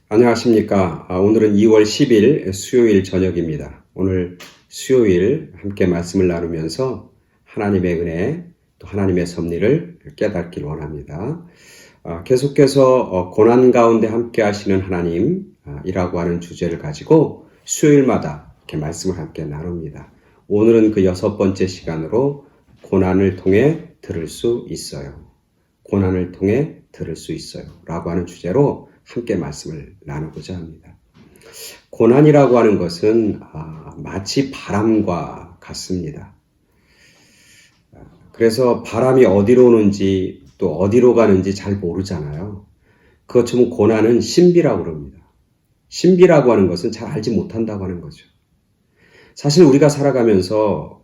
안녕하십니까. 오늘은 2월 10일 수요일 저녁입니다. 오늘 수요일 함께 말씀을 나누면서 하나님의 은혜, 또 하나님의 섭리를 깨닫길 원합니다. 계속해서 고난 가운데 함께 하시는 하나님이라고 하는 주제를 가지고 수요일마다 이렇게 말씀을 함께 나눕니다. 오늘은 그 6번째 시간으로 고난을 통해 들을 수 있어요. 고난을 통해 들을 수 있어요. 라고 하는 주제로 함께 말씀을 나누고자 합니다. 고난이라고 하는 것은 마치 바람과 같습니다. 그래서 바람이 어디로 오는지 또 어디로 가는지 잘 모르잖아요. 그것처럼 고난은 신비라고 그럽니다. 신비라고 하는 것은 잘 알지 못한다고 하는 거죠. 사실 우리가 살아가면서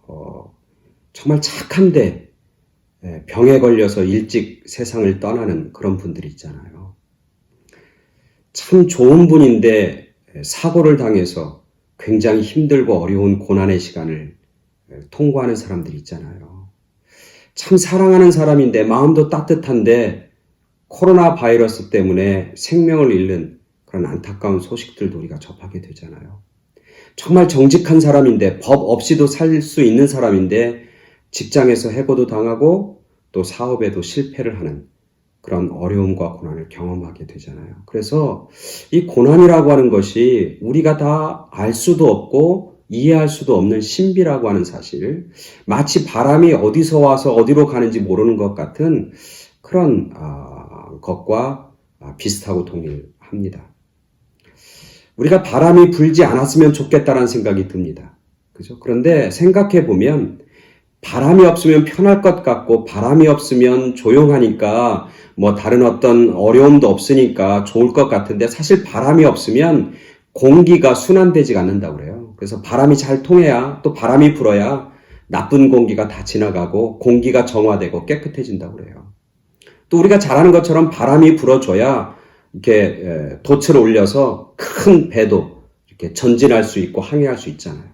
정말 착한데 병에 걸려서 일찍 세상을 떠나는 그런 분들이 있잖아요. 참 좋은 분인데 사고를 당해서 굉장히 힘들고 어려운 고난의 시간을 통과하는 사람들이 있잖아요. 참 사랑하는 사람인데 마음도 따뜻한데 코로나 바이러스 때문에 생명을 잃는 그런 안타까운 소식들도 우리가 접하게 되잖아요. 정말 정직한 사람인데 법 없이도 살 수 있는 사람인데 직장에서 해고도 당하고 또 사업에도 실패를 하는 그런 어려움과 고난을 경험하게 되잖아요. 그래서 이 고난이라고 하는 것이 우리가 다 알 수도 없고 이해할 수도 없는 신비라고 하는 사실, 마치 바람이 어디서 와서 어디로 가는지 모르는 것 같은 그런 것과 비슷하고 동일합니다. 우리가 바람이 불지 않았으면 좋겠다는 생각이 듭니다. 그죠? 그런데 생각해 보면 바람이 없으면 편할 것 같고 바람이 없으면 조용하니까 뭐 다른 어떤 어려움도 없으니까 좋을 것 같은데 사실 바람이 없으면 공기가 순환되지가 않는다고 그래요. 그래서 바람이 잘 통해야 또 바람이 불어야 나쁜 공기가 다 지나가고 공기가 정화되고 깨끗해진다고 그래요. 또 우리가 잘 아는 것처럼 바람이 불어줘야 이렇게 돛을 올려서 큰 배도 이렇게 전진할 수 있고 항해할 수 있잖아요.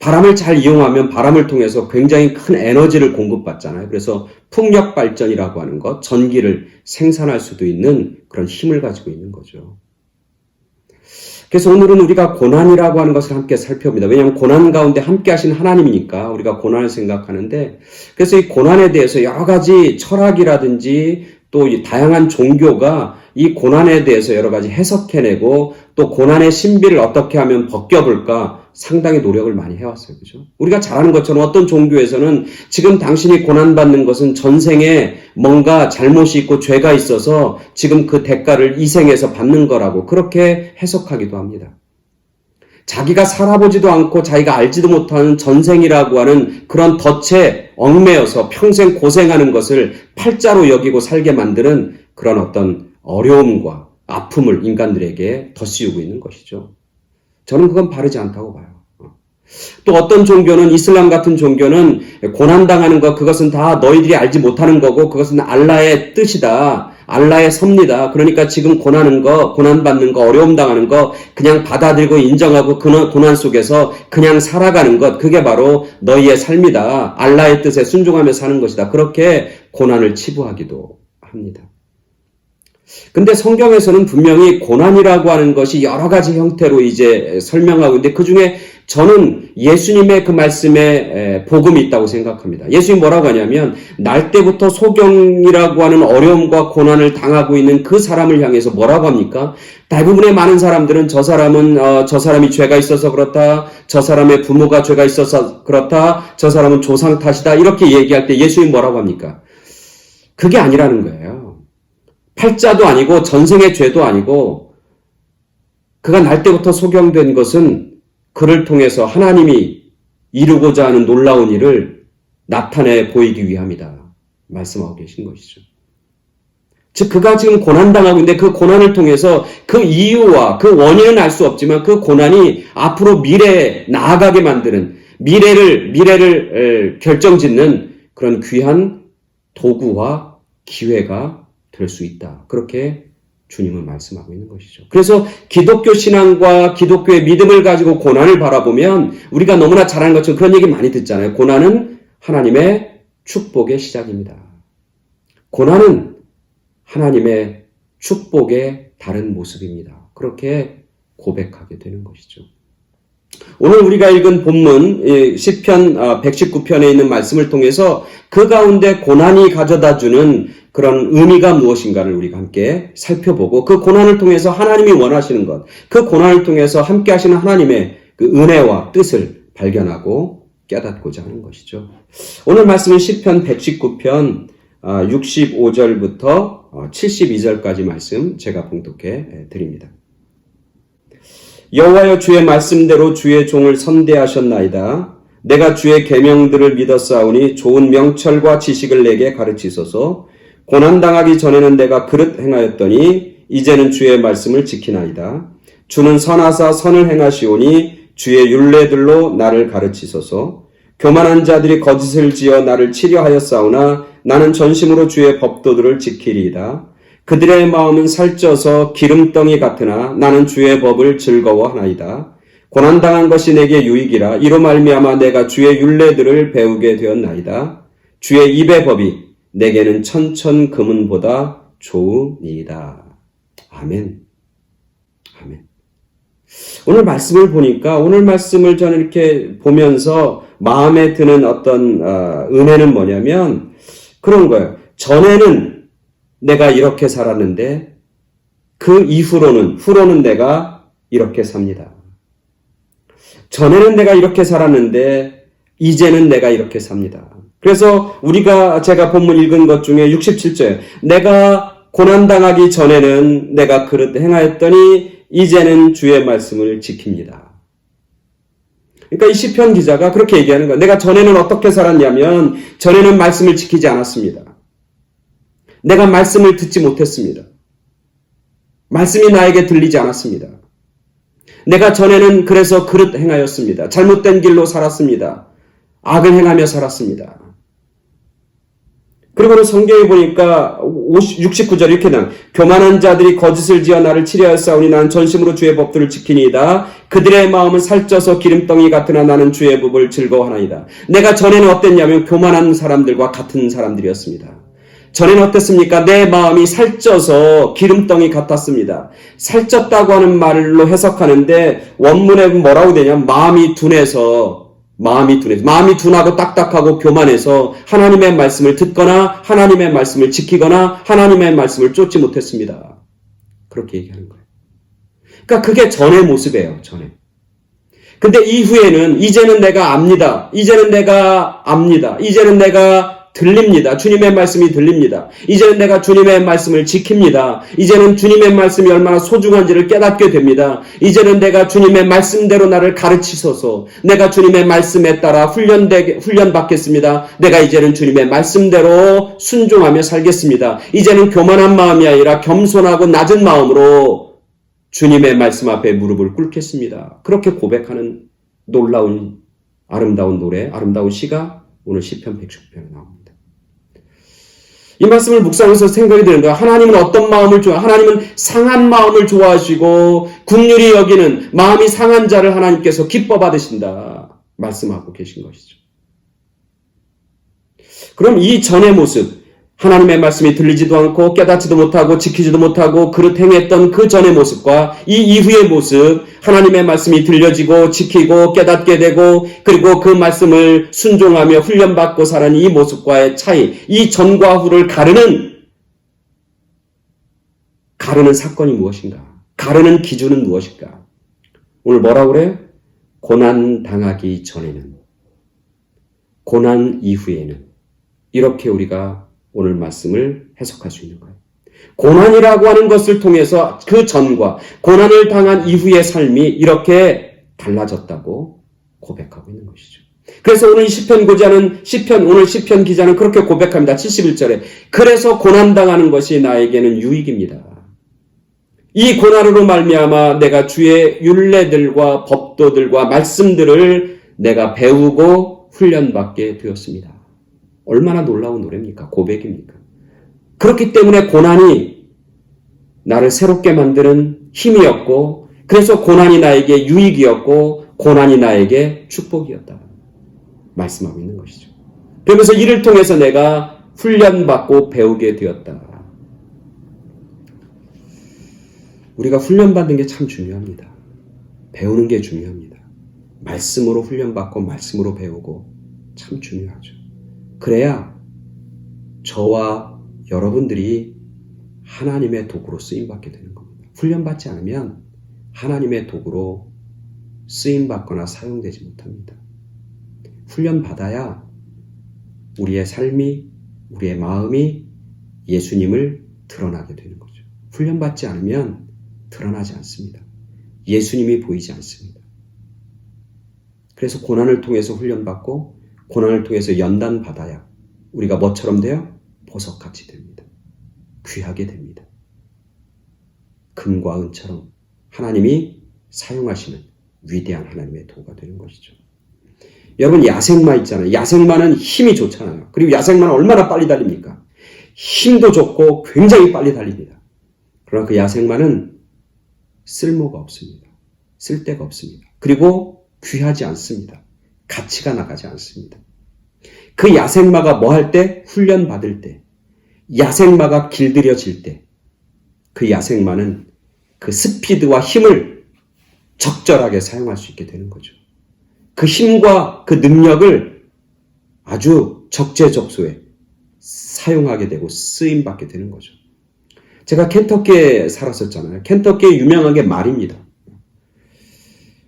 바람을 잘 이용하면 바람을 통해서 굉장히 큰 에너지를 공급받잖아요. 그래서 풍력 발전이라고 하는 것, 전기를 생산할 수도 있는 그런 힘을 가지고 있는 거죠. 그래서 오늘은 우리가 고난이라고 하는 것을 함께 살펴봅니다. 왜냐하면 고난 가운데 함께 하신 하나님이니까 우리가 고난을 생각하는데, 그래서 이 고난에 대해서 여러 가지 철학이라든지 또 이 다양한 종교가 이 고난에 대해서 여러 가지 해석해내고 또 고난의 신비를 어떻게 하면 벗겨볼까 상당히 노력을 많이 해왔어요. 그죠? 우리가 잘 아는 것처럼 어떤 종교에서는 지금 당신이 고난받는 것은 전생에 뭔가 잘못이 있고 죄가 있어서 지금 그 대가를 이 생에서 받는 거라고 그렇게 해석하기도 합니다. 자기가 살아보지도 않고 자기가 알지도 못하는 전생이라고 하는 그런 덫에 얽매여서 평생 고생하는 것을 팔자로 여기고 살게 만드는 그런 어떤 어려움과 아픔을 인간들에게 덧씌우고 있는 것이죠. 저는 그건 바르지 않다고 봐요. 또 어떤 종교는, 이슬람 같은 종교는 고난당하는 것, 그것은 다 너희들이 알지 못하는 거고 그것은 알라의 뜻이다. 알라의 섭리다. 그러니까 지금 고난받는 거, 어려움 당하는 거 그냥 받아들이고 인정하고 그 고난 속에서 그냥 살아가는 것, 그게 바로 너희의 삶이다. 알라의 뜻에 순종하며 사는 것이다. 그렇게 고난을 치부하기도 합니다. 근데 성경에서는 분명히 고난이라고 하는 것이 여러 가지 형태로 이제 설명하고 있는데 그 중에 저는 예수님의 그 말씀에 복음이 있다고 생각합니다. 예수님이 뭐라고 하냐면 날 때부터 소경이라고 하는 어려움과 고난을 당하고 있는 그 사람을 향해서 뭐라고 합니까? 대부분의 많은 사람들은 저 사람이 죄가 있어서 그렇다. 저 사람의 부모가 죄가 있어서 그렇다. 저 사람은 조상 탓이다. 이렇게 얘기할 때 예수님이 뭐라고 합니까? 그게 아니라는 거예요. 팔자도 아니고 전생의 죄도 아니고 그가 날 때부터 소경된 것은 그를 통해서 하나님이 이루고자 하는 놀라운 일을 나타내 보이기 위함이다. 말씀하고 계신 것이죠. 즉 그가 지금 고난당하고 있는데 그 고난을 통해서 그 이유와 그 원인은 알 수 없지만 그 고난이 앞으로 미래에 나아가게 만드는 미래를 결정짓는 그런 귀한 도구와 기회가 될 수 있다. 그렇게 주님은 말씀하고 있는 것이죠. 그래서 기독교 신앙과 기독교의 믿음을 가지고 고난을 바라보면 우리가 너무나 잘 아는 것처럼 그런 얘기 많이 듣잖아요. 고난은 하나님의 축복의 시작입니다. 고난은 하나님의 축복의 다른 모습입니다. 그렇게 고백하게 되는 것이죠. 오늘 우리가 읽은 본문 시편 119편에 있는 말씀을 통해서 그 가운데 고난이 가져다주는 그런 의미가 무엇인가를 우리가 함께 살펴보고 그 고난을 통해서 하나님이 원하시는 것, 그 고난을 통해서 함께 하시는 하나님의 그 은혜와 뜻을 발견하고 깨닫고자 하는 것이죠. 오늘 말씀은 시편 119편 65절부터 72절까지 말씀 제가 봉독해 드립니다. 여호와여 주의 말씀대로 주의 종을 선대하셨나이다. 내가 주의 계명들을 믿었사오니 좋은 명철과 지식을 내게 가르치소서. 고난당하기 전에는 내가 그릇 행하였더니 이제는 주의 말씀을 지키나이다. 주는 선하사 선을 행하시오니 주의 율례들로 나를 가르치소서. 교만한 자들이 거짓을 지어 나를 치려하였사오나 나는 전심으로 주의 법도들을 지키리이다. 그들의 마음은 살쪄서 기름덩이 같으나 나는 주의 법을 즐거워하나이다. 고난당한 것이 내게 유익이라 이로 말미암아 내가 주의 율례들을 배우게 되었나이다. 주의 입의 법이 내게는 천천금은보다 좋으니이다. 아멘. 아멘. 오늘 말씀을 보니까 오늘 말씀을 저는 이렇게 보면서 마음에 드는 어떤 은혜는 뭐냐면 그런 거예요. 전에는 내가 이렇게 살았는데 그 후로는 내가 이렇게 삽니다. 전에는 내가 이렇게 살았는데 이제는 내가 이렇게 삽니다. 그래서 제가 본문 읽은 것 중에 67절 내가 고난당하기 전에는 내가 그릇 행하였더니 이제는 주의 말씀을 지킵니다. 그러니까 이 시편 기자가 그렇게 얘기하는 거예요. 내가 전에는 어떻게 살았냐면 전에는 말씀을 지키지 않았습니다. 내가 말씀을 듣지 못했습니다. 말씀이 나에게 들리지 않았습니다. 내가 전에는 그래서 그릇 행하였습니다. 잘못된 길로 살았습니다. 악을 행하며 살았습니다. 그리고는 성경에 보니까 69절 이렇게 나와요. 교만한 자들이 거짓을 지어 나를 치려하였사오니 나는 전심으로 주의 법들을 지키니이다. 그들의 마음은 살쪄서 기름덩이 같으나 나는 주의 법을 즐거워하나이다. 내가 전에는 어땠냐면 교만한 사람들과 같은 사람들이었습니다. 전에는 어땠습니까? 내 마음이 살쪄서 기름덩이 같았습니다. 살쪘다고 하는 말로 해석하는데 원문에 뭐라고 되냐? 마음이 둔하고 딱딱하고 교만해서 하나님의 말씀을 듣거나 하나님의 말씀을 지키거나 하나님의 말씀을 쫓지 못했습니다. 그렇게 얘기하는 거예요. 그러니까 그게 전의 모습이에요. 전에. 근데 이후에는 이제는 내가 압니다. 이제는 내가 들립니다. 주님의 말씀이 들립니다. 이제는 내가 주님의 말씀을 지킵니다. 이제는 주님의 말씀이 얼마나 소중한지를 깨닫게 됩니다. 이제는 내가 주님의 말씀대로 나를 가르치소서. 내가 주님의 말씀에 따라 훈련받겠습니다. 내가 이제는 주님의 말씀대로 순종하며 살겠습니다. 이제는 교만한 마음이 아니라 겸손하고 낮은 마음으로 주님의 말씀 앞에 무릎을 꿇겠습니다. 그렇게 고백하는 놀라운 아름다운 노래, 아름다운 시가 오늘 시편 119편에 나옵니다. 이 말씀을 묵상해서 생각이 드는 거야. 하나님은 어떤 마음을 하나님은 상한 마음을 좋아하시고 긍휼히 여기는 마음이 상한 자를 하나님께서 기뻐 받으신다. 말씀하고 계신 것이죠. 그럼 이 전의 모습, 하나님의 말씀이 들리지도 않고 깨닫지도 못하고 지키지도 못하고 그릇 행했던 그 전의 모습과 이 이후의 모습, 하나님의 말씀이 들려지고 지키고 깨닫게 되고 그리고 그 말씀을 순종하며 훈련받고 사는 이 모습과의 차이, 이 전과 후를 가르는 사건이 무엇인가? 가르는 기준은 무엇일까? 오늘 뭐라고 그래요? 고난 당하기 전에는, 고난 이후에는, 이렇게 우리가 오늘 말씀을 해석할 수 있는 거예요. 고난이라고 하는 것을 통해서 그 전과 고난을 당한 이후의 삶이 이렇게 달라졌다고 고백하고 있는 것이죠. 그래서 오늘 오늘 시편 기자는 그렇게 고백합니다. 71절에 그래서 고난당하는 것이 나에게는 유익입니다. 이 고난으로 말미암아 내가 주의 율례들과 법도들과 말씀들을 내가 배우고 훈련받게 되었습니다. 얼마나 놀라운 노래입니까? 고백입니까? 그렇기 때문에 고난이 나를 새롭게 만드는 힘이었고, 그래서 고난이 나에게 유익이었고, 고난이 나에게 축복이었다. 말씀하고 있는 것이죠. 그러면서 이를 통해서 내가 훈련받고 배우게 되었다. 우리가 훈련받는 게 참 중요합니다. 배우는 게 중요합니다. 말씀으로 훈련받고 말씀으로 배우고 참 중요하죠. 그래야 저와 여러분들이 하나님의 도구로 쓰임받게 되는 겁니다. 훈련받지 않으면 하나님의 도구로 쓰임받거나 사용되지 못합니다. 훈련받아야 우리의 삶이, 우리의 마음이 예수님을 드러나게 되는 거죠. 훈련받지 않으면 드러나지 않습니다. 예수님이 보이지 않습니다. 그래서 고난을 통해서 훈련받고 고난을 통해서 연단받아야 우리가 뭐처럼 돼요? 보석같이 됩니다. 귀하게 됩니다. 금과 은처럼 하나님이 사용하시는 위대한 하나님의 도구가 되는 것이죠. 여러분 야생마 있잖아요. 야생마는 힘이 좋잖아요. 그리고 야생마는 얼마나 빨리 달립니까? 힘도 좋고 굉장히 빨리 달립니다. 그러나 그 야생마는 쓸모가 없습니다. 쓸데가 없습니다. 그리고 귀하지 않습니다. 가치가 나가지 않습니다. 그 야생마가 뭐 할 때? 훈련받을 때. 야생마가 길들여질 때. 그 야생마는 그 스피드와 힘을 적절하게 사용할 수 있게 되는 거죠. 그 힘과 그 능력을 아주 적재적소에 사용하게 되고 쓰임받게 되는 거죠. 제가 켄터키에 살았었잖아요. 켄터키에 유명한 게 말입니다.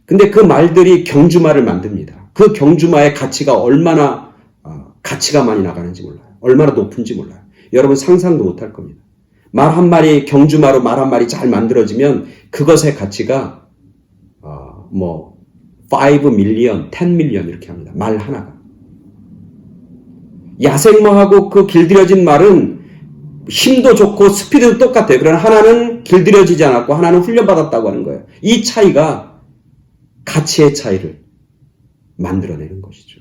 근데 그 말들이 경주마를 만듭니다. 그 경주마의 가치가 얼마나 가치가 많이 나가는지 몰라요. 얼마나 높은지 몰라요. 여러분 상상도 못할 겁니다. 말 한 마리, 경주마로 말 한 마리 잘 만들어지면 그것의 가치가 5 밀리언, 10 밀리언 이렇게 합니다. 말 하나가. 야생마하고 그 길들여진 말은 힘도 좋고 스피드도 똑같아요. 그러나 하나는 길들여지지 않았고 하나는 훈련받았다고 하는 거예요. 이 차이가 가치의 차이를 만들어내는 것이죠.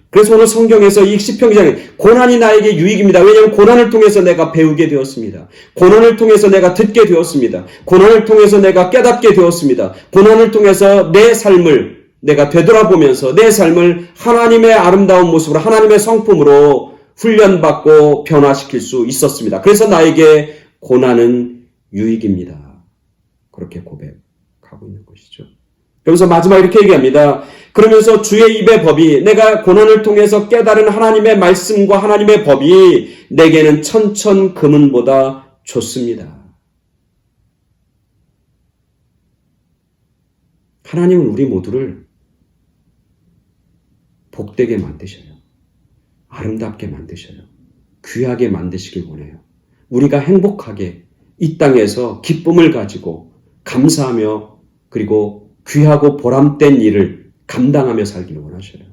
그래서 오늘 성경에서 이 시편기장에 고난이 나에게 유익입니다. 왜냐하면 고난을 통해서 내가 배우게 되었습니다. 고난을 통해서 내가 듣게 되었습니다. 고난을 통해서 내가 깨닫게 되었습니다. 고난을 통해서 내 삶을 내가 되돌아보면서 내 삶을 하나님의 아름다운 모습으로 하나님의 성품으로 훈련받고 변화시킬 수 있었습니다. 그래서 나에게 고난은 유익입니다. 그렇게 고백하고 있는 것이죠. 그러면서 마지막 이렇게 얘기합니다. 그러면서 주의 입의 법이 내가 고난을 통해서 깨달은 하나님의 말씀과 하나님의 법이 내게는 천천 금은보다 좋습니다. 하나님은 우리 모두를 복되게 만드셔요. 아름답게 만드셔요. 귀하게 만드시길 원해요. 우리가 행복하게 이 땅에서 기쁨을 가지고 감사하며 그리고 귀하고 보람된 일을 감당하며 살기를 원하셔요.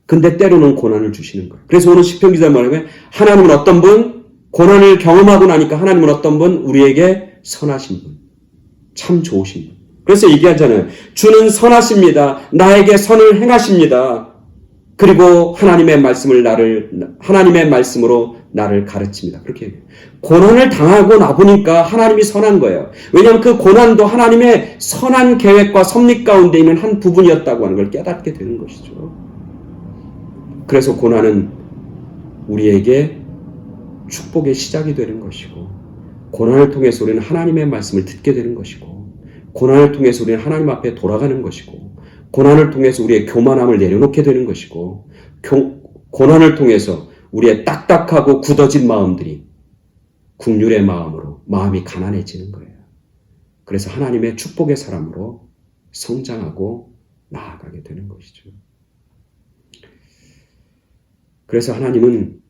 근데 때로는 고난을 주시는 거예요. 그래서 오늘 시편 기자가 말하면 하나님은 어떤 분? 고난을 경험하고 나니까 하나님은 어떤 분? 우리에게 선하신 분. 참 좋으신 분. 그래서 얘기하잖아요. 주는 선하십니다. 나에게 선을 행하십니다. 그리고 하나님의 말씀으로 나를 가르칩니다. 그렇게 얘기해요. 고난을 당하고 나보니까 하나님이 선한 거예요. 왜냐하면 그 고난도 하나님의 선한 계획과 섭리 가운데 있는 한 부분이었다고 하는 걸 깨닫게 되는 것이죠. 그래서 고난은 우리에게 축복의 시작이 되는 것이고, 고난을 통해서 우리는 하나님의 말씀을 듣게 되는 것이고, 고난을 통해서 우리는 하나님 앞에 돌아가는 것이고, 고난을 통해서 우리의 교만함을 내려놓게 되는 것이고, 고난을 통해서 우리의 딱딱하고 굳어진 마음들이 긍휼의 마음으로 마음이 가난해지는 거예요. 그래서 하나님의 축복의 사람으로 성장하고 나아가게 되는 것이죠. 그래서 하나님은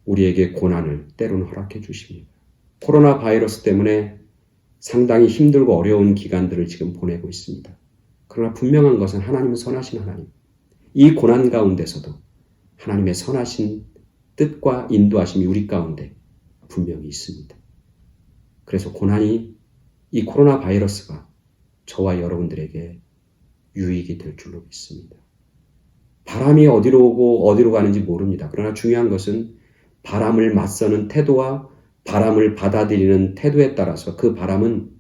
우리에게 고난을 때로는 허락해 주십니다. 코로나 바이러스 때문에 상당히 힘들고 어려운 기간들을 지금 보내고 있습니다. 그러나 분명한 것은 하나님은 선하신 하나님. 이 고난 가운데서도 하나님의 선하신 뜻과 인도하심이 우리 가운데 분명히 있습니다. 그래서 고난이 이 코로나 바이러스가 저와 여러분들에게 유익이 될 줄로 믿습니다. 바람이 어디로 오고 어디로 가는지 모릅니다. 그러나 중요한 것은 바람을 맞서는 태도와 바람을 받아들이는 태도에 따라서 그 바람은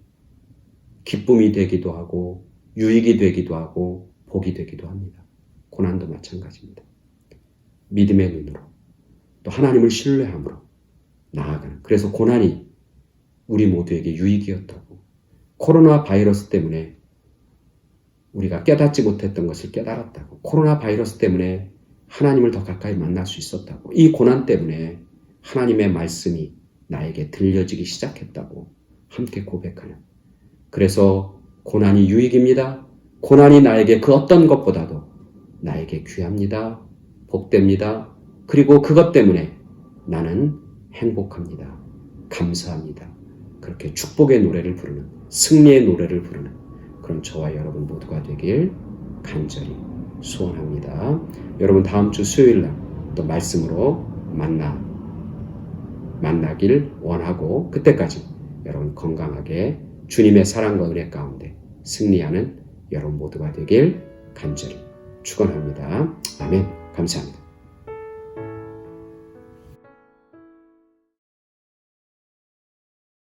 기쁨이 되기도 하고 유익이 되기도 하고 복이 되기도 합니다. 고난도 마찬가지입니다. 믿음의 눈으로 또 하나님을 신뢰함으로 나아가는. 그래서 고난이 우리 모두에게 유익이었다고. 코로나 바이러스 때문에 우리가 깨닫지 못했던 것을 깨달았다고. 코로나 바이러스 때문에 하나님을 더 가까이 만날 수 있었다고. 이 고난 때문에 하나님의 말씀이 나에게 들려지기 시작했다고 함께 고백하는. 그래서 고난이 유익입니다. 고난이 나에게 그 어떤 것보다도 나에게 귀합니다. 복됩니다. 그리고 그것 때문에 나는 행복합니다. 감사합니다. 그렇게 축복의 노래를 부르는, 승리의 노래를 부르는 그런 저와 여러분 모두가 되길 간절히 소원합니다. 여러분 다음 주 수요일 날 또 말씀으로 만나길 원하고, 그때까지 여러분 건강하게 주님의 사랑과 은혜 가운데 승리하는 여러분 모두가 되길 간절히 축원합니다. 아멘. 감사합니다.